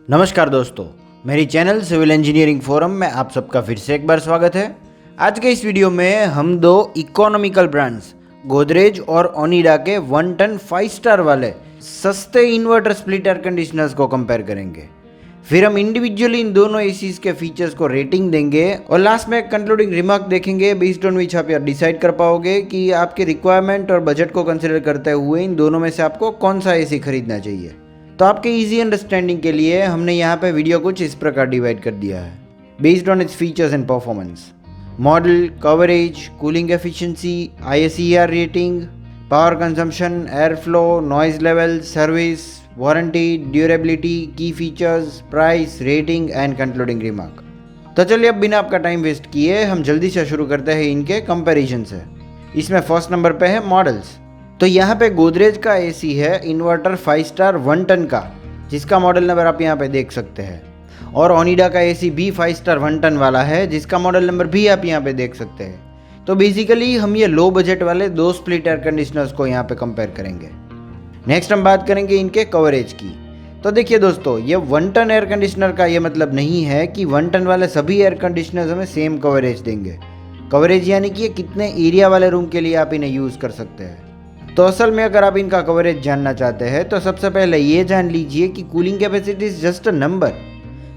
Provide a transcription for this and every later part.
नमस्कार दोस्तों, मेरी चैनल सिविल इंजीनियरिंग फोरम में आप सबका फिर से एक बार स्वागत है। आज के इस वीडियो में हम दो इकोनॉमिकल ब्रांड्स गोदरेज और ओनिडा के 1 टन 5 स्टार वाले सस्ते इन्वर्टर स्प्लिट एयर कंडीशनर्स को कंपेयर करेंगे। फिर हम इंडिविजुअली इन दोनों एसीज के फीचर्स को रेटिंग देंगे और लास्ट में एक कंक्लूडिंग रिमार्क देखेंगे बेस्ड ऑन विच आप डिसाइड कर पाओगे कि आपके रिक्वायरमेंट और बजट को कंसिडर करते हुए इन दोनों में से आपको कौन सा एसी खरीदना चाहिए। तो आपके इजी अंडरस्टैंडिंग के लिए हमने यहाँ पे वीडियो कुछ इस प्रकार डिवाइड कर दिया है based on its features and performance, model, coverage, cooling efficiency, ISER rating, power consumption, air flow, noise level, service, warranty, durability, key features, price, rating and concluding remark. तो चलिए अब बिना आपका टाइम वेस्ट किए हम जल्दी से शुरू करते हैं इनके कंपैरिजन से। इसमें फर्स्ट नंबर पे है मॉडल्स। तो यहाँ पे गोदरेज का एसी है इन्वर्टर 5 स्टार 1 टन का, जिसका मॉडल नंबर आप यहाँ पे देख सकते हैं, और ओनिडा का एसी भी 5 स्टार 1 टन वाला है जिसका मॉडल नंबर भी आप यहाँ पे देख सकते हैं। तो बेसिकली हम ये लो बजट वाले दो स्प्लिट एयर कंडीशनर्स को यहाँ पे कंपेयर करेंगे। नेक्स्ट हम बात करेंगे इनके कवरेज की। तो देखिए दोस्तों, ये 1 टन एयर कंडीशनर का ये मतलब नहीं है कि 1 टन वाले सभी एयर कंडीशनर्स हमें सेम कवरेज देंगे। कवरेज यानी कि ये कितने एरिया वाले रूम के लिए आप इन्हें यूज़ कर सकते हैं। तो असल में अगर आप इनका कवरेज जानना चाहते हैं तो सबसे पहले ये जान लीजिए कि cooling capacity is just a number.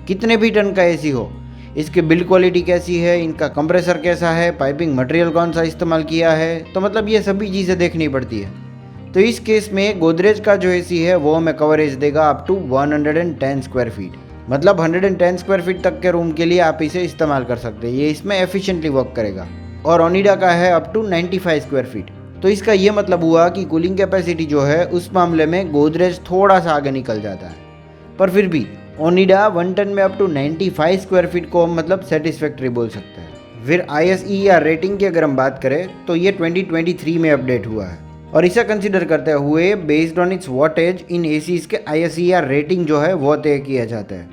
कितने भी टन का एसी हो, इसकी बिल्ड क्वालिटी कैसी है, इनका कंप्रेसर कैसा है, पाइपिंग मटेरियल कौन सा इस्तेमाल किया है, तो मतलब ये सभी चीज़ें देखनी पड़ती है। तो इस केस में गोदरेज का जो एसी है वो हमें कवरेज देगा अप टू 110 स्क्वायर फीट, मतलब 110 स्क्वायर फीट तक के रूम के लिए आप इसे इस्तेमाल कर सकते हैं, ये इसमें एफिशिएंटली वर्क करेगा। और ओनिडा का है अप टू 95 स्क्वायर फीट। तो इसका ये मतलब हुआ कि कूलिंग कैपेसिटी जो है उस मामले में गोदरेज थोड़ा सा आगे निकल जाता है, पर फिर भी ओनिडा 1 टन में अप टू 95 स्क्वायर फीट को मतलब सेटिस्फैक्ट्री बोल सकते हैं। फिर ISER रेटिंग की अगर हम बात करें तो ये 2023 में अपडेट हुआ है, और इसे कंसिडर करते हुए based on it's wattage in ACs के ISER रेटिंग जो है वो तय किया जाता है।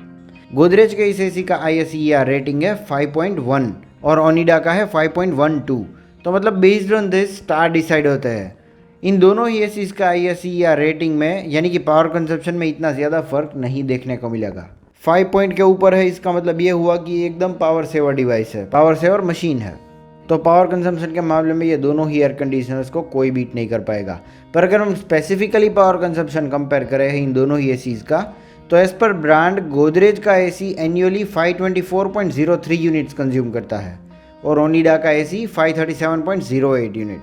गोदरेज के इस एसी का ISER रेटिंग है 5.1 और ओनिडा का है 5.12। तो मतलब based on this star decide होता है। इन दोनों ही एसीज का ISER रेटिंग में यानी कि पावर कंजप्शन में इतना ज़्यादा फर्क नहीं देखने को मिलेगा। 5 पॉइंट के ऊपर है, इसका मतलब ये हुआ कि एकदम पावर सेवर डिवाइस है, पावर सेवर मशीन है। तो पावर कंजम्पशन के मामले में ये दोनों ही एयर कंडीशनर्स को कोई बीट नहीं कर पाएगा। पर अगर हम स्पेसिफिकली पावर कंजम्पशन कंपेयर करें इन दोनों ही एसीज का, तो एज पर ब्रांड गोदरेज का एसी एन्युअली 524.03 यूनिट्स कंज्यूम करता है और ओनिडा का एसी 537.08 यूनिट।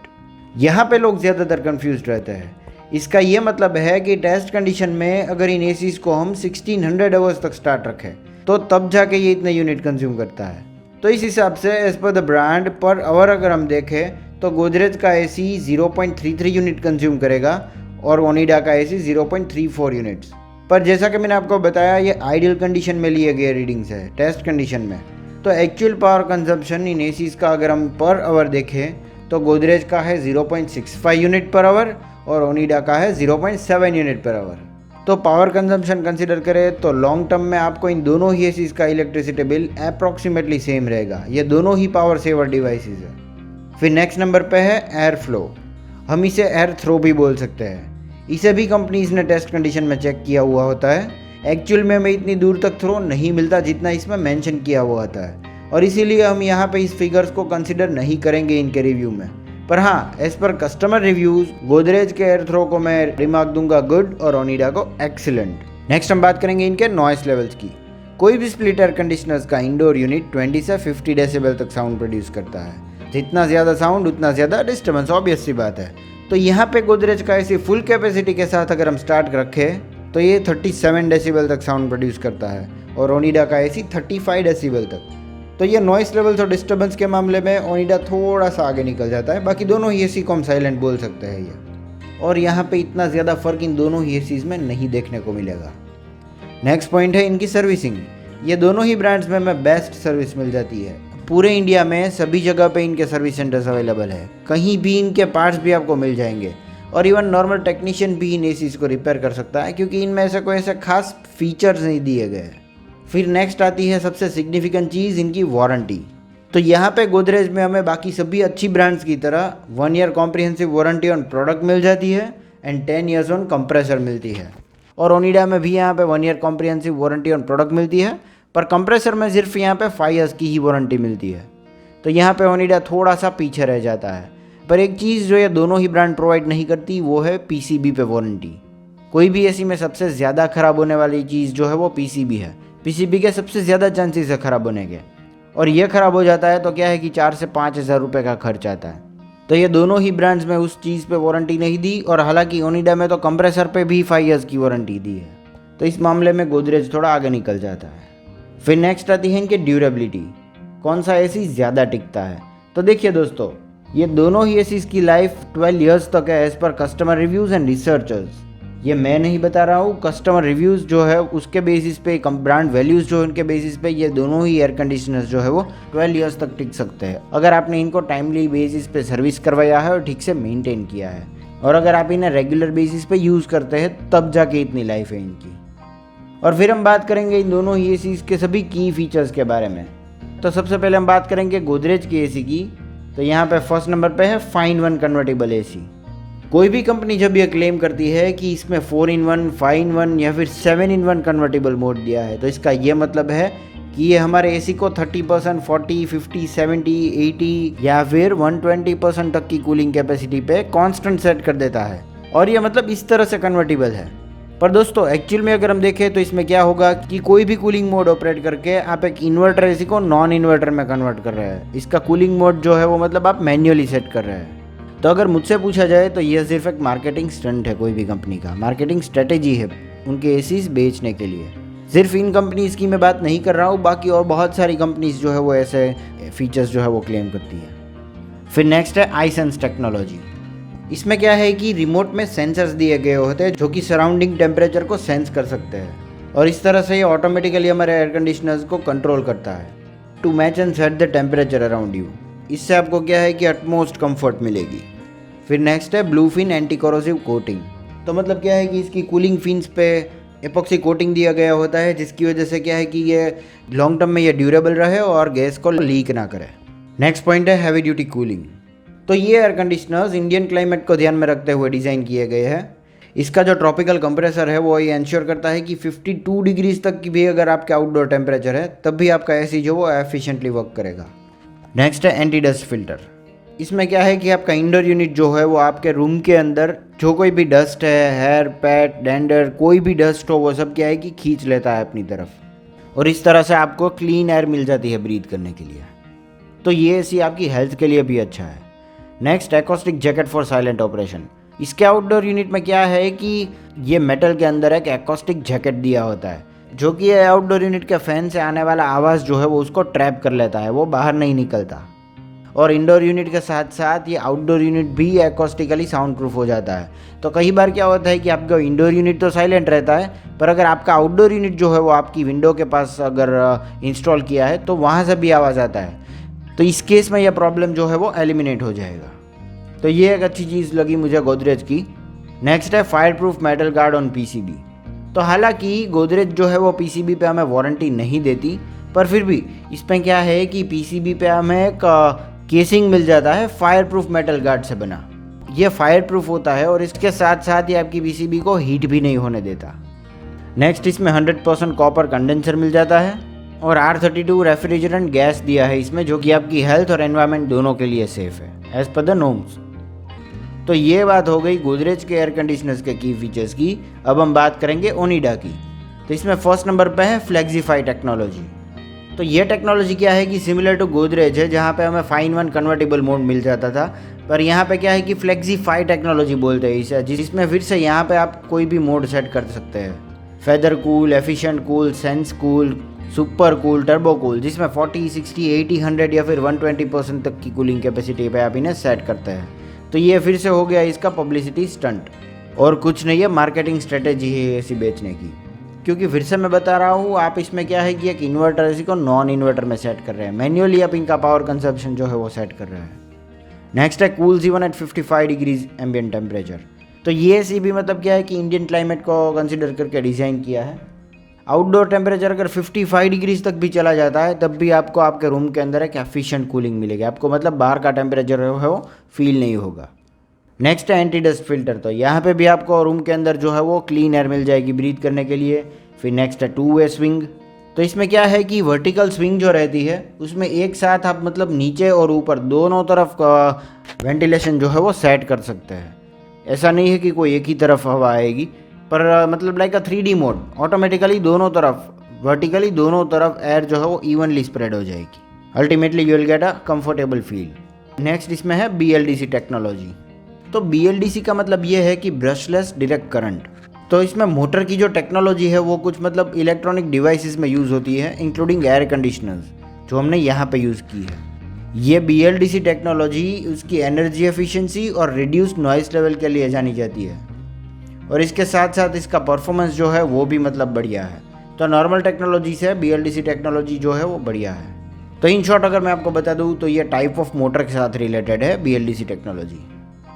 यहाँ पे लोग ज़्यादातर कंफ्यूज रहते हैं। इसका ये मतलब है कि टेस्ट कंडीशन में अगर इन एसीज को हम 1600 आवर्स तक स्टार्ट रखें तो तब जाके ये इतने यूनिट कंज्यूम करता है। तो इस हिसाब से as per the brand per hour अगर हम देखें तो गोदरेज का एसी 0.33 यूनिट कंज्यूम करेगा और ओनिडा का एसी 0.34 यूनिट्स। पर जैसा कि मैंने आपको बताया, ये आइडियल कंडीशन में लिए गए रीडिंग्स है। टेस्ट कंडीशन में तो actual power consumption in ACs का अगर हम पर आवर देखें तो गोदरेज का है 0.65 यूनिट पर आवर और ओनिडा का है 0.7 यूनिट पर आवर। तो पावर कंजम्पशन कंसिडर करें तो लॉन्ग टर्म में आपको इन दोनों ही एसीज का इलेक्ट्रिसिटी बिल अप्रॉक्सीमेटली सेम रहेगा। ये दोनों ही पावर सेवर डिवाइसेस है। फिर नेक्स्ट नंबर पे है एयर फ्लो। हम इसे एयर थ्रो भी बोल सकते हैं। इसे भी कंपनीज ने टेस्ट कंडीशन में चेक किया हुआ होता है। एक्चुअल में हमें इतनी दूर तक थ्रो नहीं मिलता जितना इसमें मेंशन किया हुआ होता है, और इसीलिए हम यहाँ पे इस फिगर्स को कंसिडर नहीं करेंगे इनके रिव्यू में। पर हाँ, as per customer reviews Godrej के एयर थ्रो को मैं रिमार्क दूंगा गुड और ओनिडा को एक्सीलेंट। नेक्स्ट हम बात करेंगे इनके नॉइस लेवल्स की। कोई भी स्प्लिट एयर कंडीशनर्स का इंडोर यूनिट 20 से 50 डेसिबल तक साउंड प्रोड्यूस करता है। जितना ज़्यादा साउंड उतना ज़्यादा डिस्टर्बेंस, ऑब्वियस सी बात है। तो यहाँ पे गोदरेज का ऐसी फुल कैपेसिटी के साथ अगर हम स्टार्ट रखें तो ये 37 डेसिबल तक साउंड प्रोड्यूस करता है और ओनिडा का एसी 35 डेसिबल तक। तो ये नॉइस लेवल्स और डिस्टर्बेंस के मामले में ओनिडा थोड़ा सा आगे निकल जाता है। बाकी दोनों ही एसी को हम साइलेंट बोल सकते हैं ये, और यहाँ पे इतना ज़्यादा फ़र्क इन दोनों ही एसीज में नहीं देखने को मिलेगा। नेक्स्ट पॉइंट है इनकी सर्विसिंग। ये दोनों ही ब्रांड्स में हमें बेस्ट सर्विस मिल जाती है। पूरे इंडिया में सभी जगह पे इनके सर्विस सेंटर्स अवेलेबल है। कहीं भी इनके पार्ट्स भी आपको मिल जाएंगे, और इवन नॉर्मल टेक्नीशियन भी इन एसीज को रिपेयर कर सकता है क्योंकि इनमें से कोई ऐसे खास फीचर्स नहीं दिए गए। फिर नेक्स्ट आती है सबसे सिग्निफिकेंट चीज़, इनकी वारंटी। तो यहाँ पे गोदरेज में हमें बाकी सभी अच्छी ब्रांड्स की तरह 1 year comprehensive warranty on product मिल जाती है एंड 10 ईयर्स ऑन कंप्रेसर मिलती है। और ओनिडा में भी यहाँ पे 1 year comprehensive warranty on product मिलती है, पर कंप्रेसर में सिर्फ यहाँ पे 5 ईयर्स की ही वारंटी मिलती है। तो यहाँ पे ओनिडा थोड़ा सा पीछे रह जाता है। पर एक चीज़ जो ये दोनों ही ब्रांड प्रोवाइड नहीं करती वो है पीसीबी पे वारंटी। कोई भी एसी में सबसे ज़्यादा ख़राब होने वाली चीज़ जो है वो पीसीबी है। पीसीबी के सबसे ज़्यादा चांसेस है ख़राब होने के, और ये ख़राब हो जाता है तो क्या है कि 4 से 5 हज़ार रुपये का खर्च आता है। तो ये दोनों ही ब्रांड्स में उस चीज़ पे वारंटी नहीं दी, और हालांकि ओनिडा में तो कंप्रेसर पे भी 5 ईयर्स की वारंटी दी है। तो इस मामले में गोदरेज थोड़ा आगे निकल जाता है। फिर नेक्स्ट आती है इनकी ड्यूरेबिलिटी, कौन सा एसी ज़्यादा टिकता है। तो देखिए दोस्तों, ये दोनों ही एसीज की लाइफ 12 ईयर्स तक है as per customer reviews and researchers. ये मैं नहीं बता रहा हूँ, कस्टमर रिव्यूज़ जो है उसके बेसिस पे, ब्रांड वैल्यूज़ जो है उनके बेसिस पे ये दोनों ही एयर कंडीशनर्स जो है वो 12 ईयर्स तक टिक सकते हैं, अगर आपने इनको टाइमली बेसिस पे सर्विस करवाया है और ठीक से मेंटेन किया है, और अगर आप इन्हें रेगुलर बेसिस पे यूज़ करते हैं तब जाके इतनी लाइफ है इनकी। और फिर हम बात करेंगे इन दोनों ही एसीज के सभी की फीचर्स के बारे में। तो सबसे पहले हम बात करेंगे गोदरेज की एसी की। तो यहाँ पे फर्स्ट नंबर पे है 5-in-1 कन्वर्टेबल एसी। कोई भी कंपनी जब ये क्लेम करती है कि इसमें 4-in-1, 5-in-1 या फिर 7-in-1 कन्वर्टेबल मोड दिया है, तो इसका ये मतलब है कि ये हमारे एसी को 30%, 40, 50, 70, 80 या फिर 120% तक की कूलिंग कैपेसिटी पे कांस्टेंट सेट कर देता है, और ये मतलब इस तरह से कन्वर्टेबल है। पर दोस्तों एक्चुअल में अगर हम देखें तो इसमें क्या होगा कि कोई भी कूलिंग मोड ऑपरेट करके आप एक इन्वर्टर एसी को नॉन इन्वर्टर में कन्वर्ट कर रहे हैं। इसका कूलिंग मोड जो है वो मतलब आप मैन्युअली सेट कर रहे हैं। तो अगर मुझसे पूछा जाए तो यह सिर्फ एक मार्केटिंग स्टंट है, कोई भी कंपनी का मार्केटिंग स्ट्रेटेजी है उनके एसीज बेचने के लिए। सिर्फ इन कंपनीज की मैं बात नहीं कर रहा हूँ, बाकी और बहुत सारी कंपनीज जो है वो ऐसे फीचर्स जो है वो क्लेम करती है। फिर नेक्स्ट है iSense टेक्नोलॉजी। इसमें क्या है कि रिमोट में सेंसर्स दिए गए होते हैं जो कि सराउंडिंग टेम्परेचर को सेंस कर सकते हैं, और इस तरह से ये ऑटोमेटिकली हमारे एयर कंडीशनर्स को कंट्रोल करता है to match and set the temperature around you. इससे आपको क्या है कि अटमोस्ट कंफर्ट मिलेगी। फिर नेक्स्ट है ब्लूफिन एंटी कोरोसिव कोटिंग। तो मतलब क्या है कि इसकी कूलिंग फिन्स पे एपॉक्सी कोटिंग दिया गया होता है, जिसकी वजह से क्या है कि ये लॉन्ग टर्म में ये ड्यूरेबल रहे और गैस को लीक ना करे। नेक्स्ट पॉइंट है हैवी ड्यूटी कूलिंग। तो ये एयर कंडीशनर्स इंडियन क्लाइमेट को ध्यान में रखते हुए डिज़ाइन किए गए हैं। इसका जो ट्रॉपिकल कंप्रेसर है वो ये इंश्योर करता है कि 52 डिग्रीज तक की भी अगर आपका आउटडोर टेम्परेचर है तब भी आपका एसी जो वो एफिशिएंटली वर्क करेगा। नेक्स्ट है एंटी डस्ट फिल्टर। इसमें क्या है कि आपका इंडोर यूनिट जो है वो आपके रूम के अंदर जो कोई भी डस्ट है, हेयर, पैट, डेंडर, कोई भी डस्ट हो, वो सब क्या है कि खींच लेता है अपनी तरफ, और इस तरह से आपको क्लीन एयर मिल जाती है ब्रीथ करने के लिए। तो ये एसी आपकी हेल्थ के लिए भी अच्छा है। Next acoustic jacket for silent operation. इसके आउटडोर यूनिट में क्या है कि ये मेटल के अंदर एक एकॉस्टिक जैकेट दिया होता है, जो कि ये आउटडोर यूनिट के फैन से आने वाला आवाज़ जो है वो उसको ट्रैप कर लेता है, वो बाहर नहीं निकलता। और इंडोर यूनिट के साथ साथ ये आउटडोर यूनिट भी एकॉस्टिकली साउंड प्रूफ हो जाता है। तो कई बार क्या होता है कि आपका इंडोर यूनिट तो साइलेंट रहता है, पर अगर आपका आउटडोर यूनिट जो है वो आपकी विंडो के पास अगर इंस्टॉल किया है तो वहाँ से भी आवाज़ आता है। तो इस केस में यह प्रॉब्लम जो है वो एलिमिनेट हो जाएगा। तो ये एक अच्छी चीज़ लगी मुझे गोदरेज की। नेक्स्ट है fire proof metal guard on PCB. तो हालांकि गोदरेज जो है वो पीसीबी पे हमें वारंटी नहीं देती, पर फिर भी इसमें क्या है कि पीसीबी पे हमें एक केसिंग मिल जाता है फायर प्रूफ मेटल गार्ड से बना। ये फायर प्रूफ होता है और इसके साथ साथ ये आपकी पीसीबी को हीट भी नहीं होने देता। नेक्स्ट इसमें 100% कॉपर कंडेंसर मिल जाता है, और R32 रेफ्रिजरेंट गैस दिया है इसमें, जो कि आपकी हेल्थ और एनवायरनमेंट दोनों के लिए सेफ है एज पर द नॉर्म्स। तो ये बात हो गई गोदरेज के एयर कंडीशनर्स के की फीचर्स की। अब हम बात करेंगे ओनिडा की। तो इसमें फर्स्ट नंबर पे है फ्लेक्सीफाई टेक्नोलॉजी। तो ये टेक्नोलॉजी क्या है कि सिमिलर टू गोदरेज है, जहाँ पे हमें 5-in-1 कन्वर्टेबल मोड मिल जाता था, पर यहाँ पे क्या है कि फ्लेक्सीफाई टेक्नोलॉजी बोलते हैं इसे, जिसमें फिर से यहाँ पे आप कोई भी मोड सेट कर सकते हैं। Feather cool, efficient cool, sense cool, super cool, turbo cool, जिसमें 40, 60, 80, 100 या फिर 120% तक की कूलिंग कैपेसिटी पे आप इन्हें सेट करते हैं। तो ये फिर से हो गया इसका पब्लिसिटी स्टंट, और कुछ नहीं है, मार्केटिंग स्ट्रेटेजी है एसी बेचने की। क्योंकि फिर से मैं बता रहा हूँ, आप इसमें क्या है कि एक इन्वर्टर एसी को नॉन इन्वर्टर में सेट कर रहे हैं, मैन्युअली आप इनका पावर कंजप्शन जो है वो सेट कर रहे हैं। नेक्स्ट है cool even at 55 degrees ambient temperature. तो ये एसी भी मतलब क्या है कि इंडियन क्लाइमेट को कंसिडर करके डिज़ाइन किया है। आउटडोर टेम्परेचर अगर 55 डिग्रीज तक भी चला जाता है तब भी आपको आपके रूम के अंदर एक एफिशिएंट कूलिंग मिलेगी, आपको मतलब बाहर का टेम्परेचर है वो फील नहीं होगा। नेक्स्ट है एंटी डस्ट फिल्टर। तो यहाँ पे भी आपको रूम के अंदर जो है वो क्लीन एयर मिल जाएगी ब्रीथ करने के लिए। फिर नेक्स्ट है 2-वे स्विंग। तो इसमें क्या है कि वर्टिकल स्विंग जो रहती है उसमें एक साथ आप मतलब नीचे और ऊपर दोनों तरफ वेंटिलेशन जो है वो सेट कर सकते हैं। ऐसा नहीं है कि कोई एक ही तरफ हवा आएगी, पर मतलब लाइक 3D मोड, ऑटोमेटिकली दोनों तरफ वर्टिकली दोनों तरफ एयर जो है वो इवनली स्प्रेड हो जाएगी। Ultimately you will get a comfortable feel. Next इसमें है BLDC टेक्नोलॉजी। तो BLDC का मतलब ये है कि ब्रशलेस डायरेक्ट करंट। तो इसमें मोटर की जो टेक्नोलॉजी है वो कुछ मतलब इलेक्ट्रॉनिक डिवाइसेस में यूज़ होती है, इंक्लूडिंग एयर कंडीशनर्स, जो हमने यहाँ पे यूज़ की है। ये BLDC टेक्नोलॉजी उसकी एनर्जी एफिशिएंसी और रिड्यूस नॉइस लेवल के लिए जानी जाती है, और इसके साथ साथ इसका परफॉर्मेंस जो है वो भी मतलब बढ़िया है। तो नॉर्मल टेक्नोलॉजी से BLDC टेक्नोलॉजी जो है वो बढ़िया है। तो इन शॉर्ट अगर मैं आपको बता दूँ तो ये टाइप ऑफ मोटर के साथ रिलेटेड है BLDC टेक्नोलॉजी।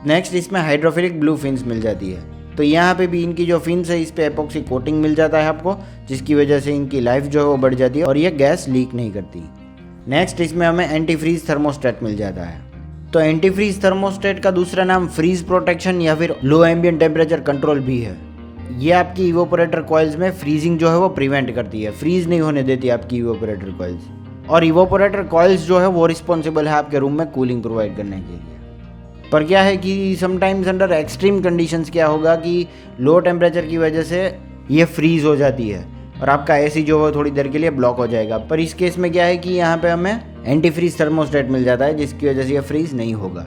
नेक्स्ट इसमें हाइड्रोफिलिक ब्लू फिन्स मिल जाती है। तो यहाँ पे भी इनकी जो फिन्स है इस पे एपॉक्सी कोटिंग मिल जाता है आपको, जिसकी वजह से इनकी लाइफ जो है वो बढ़ जाती है और ये गैस लीक नहीं करती। नेक्स्ट इसमें हमें एंटी फ्रीज थर्मोस्टेट मिल जाता है। तो एंटी फ्रीज थर्मोस्टेट का दूसरा नाम फ्रीज प्रोटेक्शन या फिर लो एम्बिएंट टेम्परेचर कंट्रोल भी है। ये आपकी इवोपोरेटर कॉइल्स में फ्रीजिंग जो है वो प्रिवेंट करती है, फ्रीज नहीं होने देती आपकी इवोपोरेटर कॉइल्स। और इवोपोरेटर कॉइल्स जो है वो रिस्पॉन्सिबल है आपके रूम में कूलिंग प्रोवाइड करने के लिए। पर क्या है कि समटाइम्स अंडर एक्सट्रीम कंडीशंस क्या होगा कि लो टेम्परेचर की वजह से ये फ्रीज हो जाती है और आपका AC जो है थोड़ी देर के लिए ब्लॉक हो जाएगा। पर इस केस में क्या है कि यहाँ पे हमें एंटी फ्रीज थर्मोस्टेट मिल जाता है, जिसकी वजह से ये फ्रीज नहीं होगा।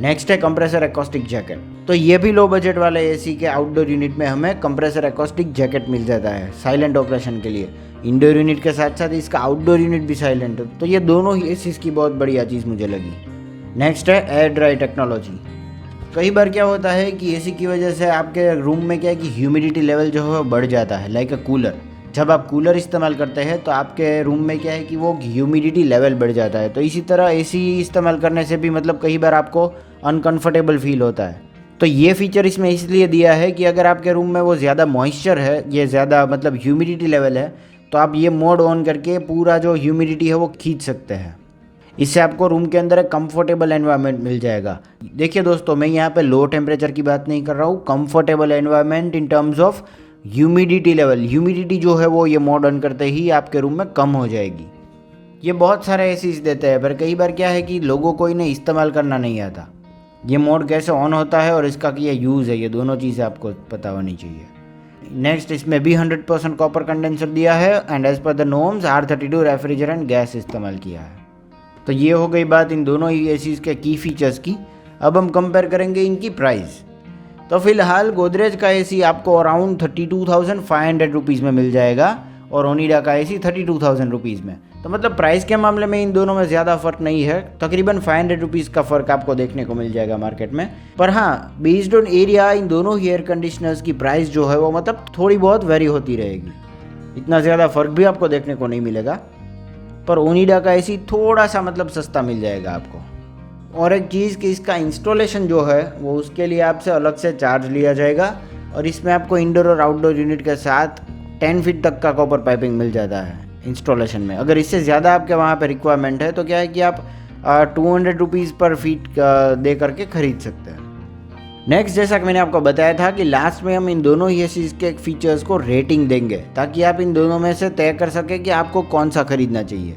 नेक्स्ट है कंप्रेसर एकॉस्टिक जैकेट। तो ये भी लो बजट वाले AC के आउटडोर यूनिट में हमें कंप्रेसर एकॉस्टिक जैकेट मिल जाता है साइलेंट ऑपरेशन के लिए। इंडोर यूनिट के साथ साथ इसका आउटडोर यूनिट भी साइलेंट है, तो ये दोनों ही ACs की बहुत बढ़िया चीज़ मुझे लगी। नेक्स्ट है एयर ड्राई टेक्नोलॉजी। कई बार क्या होता है कि AC की वजह से आपके रूम में क्या है कि ह्यूमिडिटी लेवल जो है वो बढ़ जाता है, लाइक अ कूलर। जब आप कूलर इस्तेमाल करते हैं तो आपके रूम में क्या है कि वो ह्यूमिडिटी लेवल बढ़ जाता है। तो इसी तरह AC इस्तेमाल करने से भी मतलब कई बार आपको अनकंफर्टेबल फील होता है। तो ये फीचर इसमें इसलिए दिया है कि अगर आपके रूम में वो ज़्यादा मॉइस्चर है, ये ज़्यादा मतलब ह्यूमिडिटी लेवल है, तो आप ये मोड ऑन करके पूरा जो ह्यूमिडिटी है वो खींच सकते हैं। इससे आपको रूम के अंदर एक कंफर्टेबल एनवायरनमेंट मिल जाएगा। देखिए दोस्तों, मैं यहाँ पे लो टेम्परेचर की बात नहीं कर रहा हूँ, comfortable environment in terms of humidity level. Humidity जो है वो ये मोड ऑन करते ही आपके रूम में कम हो जाएगी। ये बहुत सारे ACs देते हैं, पर कई बार क्या है कि लोगों को इन्हें इस्तेमाल करना नहीं आता। ये मोड कैसे ऑन होता है और इसका क्या यूज़ है, ये दोनों चीज़ें आपको पता होनी चाहिए। नेक्स्ट इसमें भी 100% कॉपर कंडेंसर दिया है and as per the norms R32 refrigerant gas इस्तेमाल किया है। तो ये हो गई बात इन दोनों ही ACs के की फीचर्स की। अब हम कंपेयर करेंगे इनकी प्राइस। तो फिलहाल गोदरेज का AC आपको अराउंड 32,500 रुपीज़ में मिल जाएगा और ओनिडा का AC 32,000 रुपीज़ में। तो मतलब प्राइस के मामले में इन दोनों में ज़्यादा फ़र्क नहीं है, तकरीबन 500 रुपीज़ का फ़र्क आपको देखने को मिल जाएगा मार्केट में। पर हाँ, बेस्ड ऑन एरिया इन दोनों ही एयर कंडीशनर्स की प्राइस जो है वो मतलब थोड़ी बहुत वेरी होती रहेगी। इतना ज़्यादा फ़र्क भी आपको देखने को नहीं मिलेगा, पर ओनिडा का AC थोड़ा सा मतलब सस्ता मिल जाएगा आपको। और एक चीज़ कि इसका इंस्टॉलेशन जो है वो उसके लिए आपसे अलग से चार्ज लिया जाएगा, और इसमें आपको इंडोर और आउटडोर यूनिट के साथ 10 फीट तक का कॉपर पाइपिंग मिल जाता है इंस्टॉलेशन में। अगर इससे ज़्यादा आपके वहाँ पे रिक्वायरमेंट है तो क्या है कि आप 200 रुपीज़ पर फीट दे करके ख़रीद सकते हैं। नेक्स्ट, जैसा कि मैंने आपको बताया था कि लास्ट में हम इन दोनों ही ACs के फीचर्स को रेटिंग देंगे, ताकि आप इन दोनों में से तय कर सकें कि आपको कौन सा ख़रीदना चाहिए।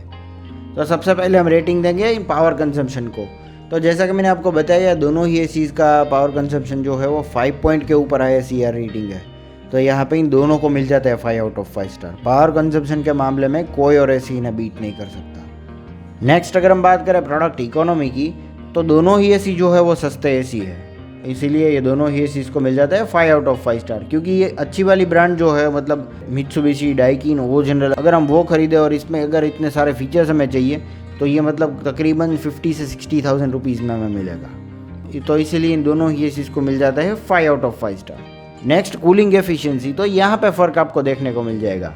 तो सबसे पहले हम रेटिंग देंगे इन पावर कंजम्पशन को। तो जैसा कि मैंने आपको बताया, दोनों ही ACs का पावर कंजम्पशन जो है वो 5 पॉइंट के ऊपर ISER रेटिंग है। तो यहाँ पे इन दोनों को मिल जाता है 5 out of 5 star. Power consumption के मामले में कोई और AC इन्हें बीट नहीं कर सकता। नेक्स्ट, अगर हम बात करें प्रोडक्ट इकोनॉमी की, तो दोनों ही AC जो है वो सस्ते AC है, इसीलिए ये दोनों ही ACs को मिल जाता है 5 आउट ऑफ 5 स्टार। क्योंकि ये अच्छी वाली ब्रांड जो है मतलब मित्सुबिशी, डाइकिन, वो जनरल, अगर हम वो खरीदें और इसमें अगर इतने सारे फीचर्स हमें चाहिए तो ये मतलब तकरीबन 50 से 60,000 रुपीज़ में हमें मिलेगा। तो इसीलिए इन दोनों ही ACs को मिल जाता है 5 out of 5 star. Next, cooling efficiency. तो यहाँ पे फ़र्क आपको देखने को मिल जाएगा।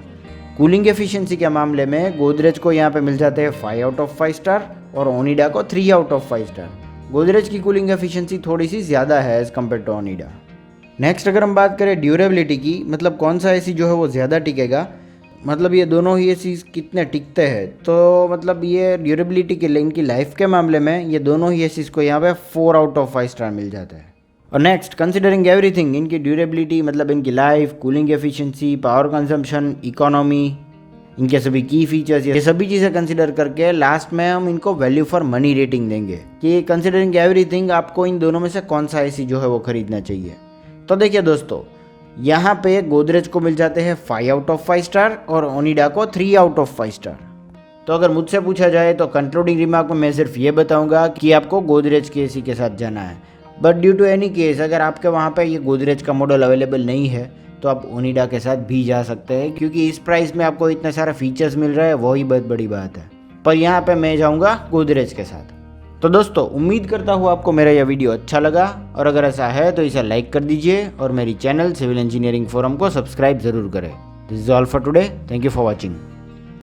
कूलिंग एफिशिएंसी के मामले में गोदरेज को यहाँ पे मिल जाते हैं 5 आउट ऑफ 5 स्टार और ओनिडा को 3 आउट ऑफ 5 स्टार। गोदरेज की कूलिंग एफिशिएंसी थोड़ी सी ज़्यादा है as compare to Onida. Next, अगर हम बात करें ड्यूरेबिलिटी की, मतलब कौन सा AC जो है वो ज़्यादा टिकेगा, मतलब ये दोनों ही ACs कितने टिकते हैं, तो मतलब ये ड्यूरेबिलिटी के लिए, इनकी लाइफ के मामले में ये दोनों ही ACs को यहाँ पे 4 आउट ऑफ 5 स्टार मिल जाता है। और नेक्स्ट, कंसिडरिंग एवरीथिंग, इनकी ड्यूरेबिलिटी मतलब इनकी life, cooling efficiency, power consumption, economy, इनके सभी की फीचर्स, ये सभी चीज़ें कंसिडर करके लास्ट में हम इनको वैल्यू फॉर मनी रेटिंग देंगे कि कंसिडरिंग एवरीथिंग आपको इन दोनों में से कौन सा एसी जो है वो खरीदना चाहिए। तो देखिए दोस्तों, यहाँ पे गोदरेज को मिल जाते हैं 5 आउट ऑफ 5 स्टार और ओनिडा को 3 आउट ऑफ 5 स्टार। तो अगर मुझसे पूछा जाए तो कंक्लूडिंग रिमार्क में मैं सिर्फ ये बताऊंगा कि आपको गोदरेज के एसी के साथ जाना है, but due to any case अगर आपके वहाँ पे ये गोदरेज का मॉडल अवेलेबल नहीं है तो आप ओनिडा के साथ भी जा सकते हैं, क्योंकि इस प्राइस में आपको इतने सारे फीचर्स मिल रहे हैं, वही बहुत बड़ी बात है। पर यहाँ पे मैं जाऊँगा गोदरेज के साथ। तो दोस्तों, उम्मीद करता हूँ आपको मेरा यह वीडियो अच्छा लगा, और अगर ऐसा है तो इसे लाइक कर दीजिए और मेरी चैनल सिविल इंजीनियरिंग फोरम को सब्सक्राइब ज़रूर करें। This is all for today, thank you for watching.